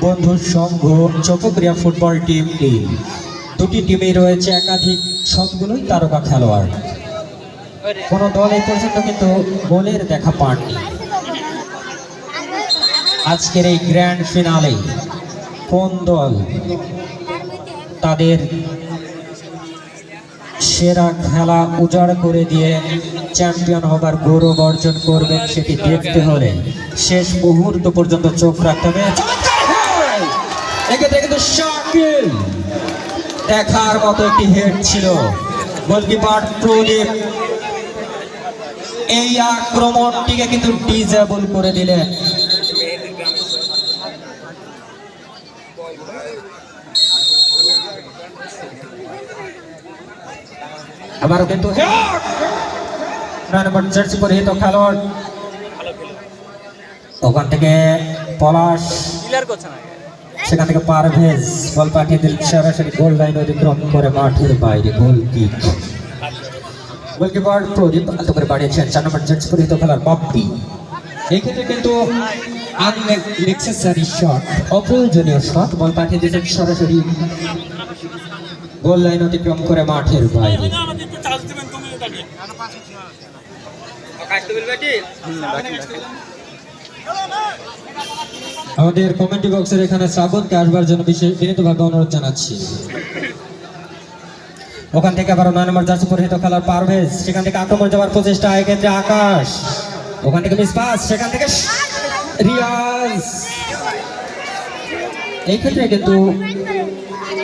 বন্ধু সংঘ চকক্রিয়া football team দুটি টিমে রয়েছে একাধিক সবগুলোই তারকা খেলোয়াড়। কোন দল এই পর্যন্ত কিন্তু গোলের দেখা পাননি। আজকের এই গ্র্যান্ড ফিনালে কোন দল তাদের সেরা খেলা উজাড় করে দিয়ে চ্যাম্পিয়ন হবার গৌরব অর্জন করবেন সেটি দেখতে হলে শেষ মুহূর্ত পর্যন্ত চোখ রাখতে হবে। এক্ষেত্রে কিন্তু শাকিল দেখার মতো একটি হেড ছিল। গোলকিপার প্রদীপ এই আক্রমণটিকে কিন্তু ডিজেবল করে দিলেন। আবারও কিন্তু জার্সি পরিহিত খেলোয়াড় ওখান থেকে পলাশ, সেখান থেকে পারভেজ বল পাঠিয়ে দিল সরাসরি গোল লাইন অতিক্রম করে মাঠের বাইরে। গোল কিক। গোলকিপার প্রদীপ আলতো করে বাড়িয়েছেন 4 নম্বর জার্সি পরিহিত খেলোয়াড় বাপ্পি। এই ক্ষেত্রে কিন্তু আননেসেসারি শট, অপ্রয়োজনীয় শট, বল পাঠিয়ে দিয়েছেন সরাসরি গোল লাইন অতিক্রম করে মাঠের বাইরে। আমাদের কমেন্ট্রি বক্সের এখানে শ্রাবণকে আসবার জন্য বিশেষ বিনীতভাবে অনুরোধ জানাচ্ছি। ওখান থেকে আবার 9 নম্বর জার্সি পরিহিত খেলার পারভেজ, সেখান থেকে আক্রমণ যাওয়ার প্রচেষ্টা, এক্ষেত্রে আকাশ, ওখান থেকে মিস পাস, সেখান থেকে রিয়াজ। এই ক্ষেত্রে কিন্তু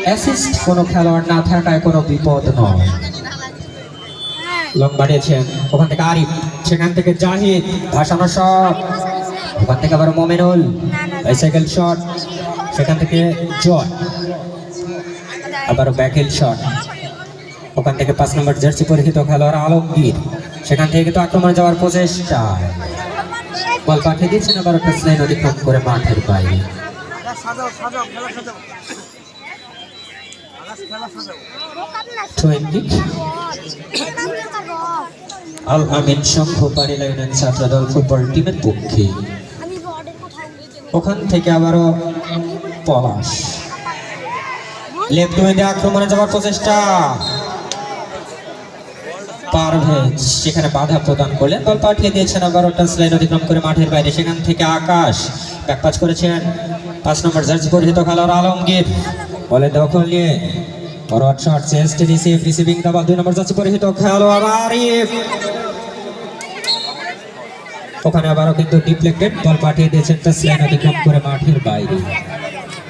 অ্যাসিস্ট কোনো খেলোয়াড় না থাকায় কোনো বিপদ নয়। লং বাড়িয়েছেন ওখান থেকে আরিফ, সেখান থেকে জাহিদ, ভাসানো শট, ওখান থেকে আবার মোমেনুল, বাইসাইকেল শট, সেখান থেকে জয়, আবার ব্যাকহিল শট, ওখান থেকে 5 নম্বর জার্সি পরিহিত খেলোয়াড় আলমগীর, সেখান থেকে কিন্তু আক্রমণে যাওয়ার প্রচেষ্টা, বল পাঠিয়ে দিচ্ছেন আবার একটা লাইন অতিক্রম করে মাঠের বাইরে। আল আমিন সংঘ পারিলা ইউনিয়ন ছাত্রদল ফুটবল টিমের পক্ষে। ওখান থেকে আবারও পলাশ, লেফট উইন্ডে আক্রমণে যাওয়ার প্রচেষ্টা, পারভেজ সেখানে বাধা প্রদান করলেন, বল পাঠিয়ে দিয়েছেন আবারও টাচ লাইন অতিক্রম করে মাঠের বাইরে। সেখান থেকে আকাশ ব্যাকপাস করেছেন 5 নম্বর জার্সি পরিহিত খেলোয়াড় আলমগীর, বলে দখল নিয়ে forward shot, chest receive, receiving the ball 2 number jersey পরিহিত খেলোয়াড় আরিফ, ওখানে আবারও কিন্তু ডিফ্লেক্টেড, বল পাঠিয়ে দিয়েছেন টাচ লাইন অতিক্রম করে মাঠের বাইরে।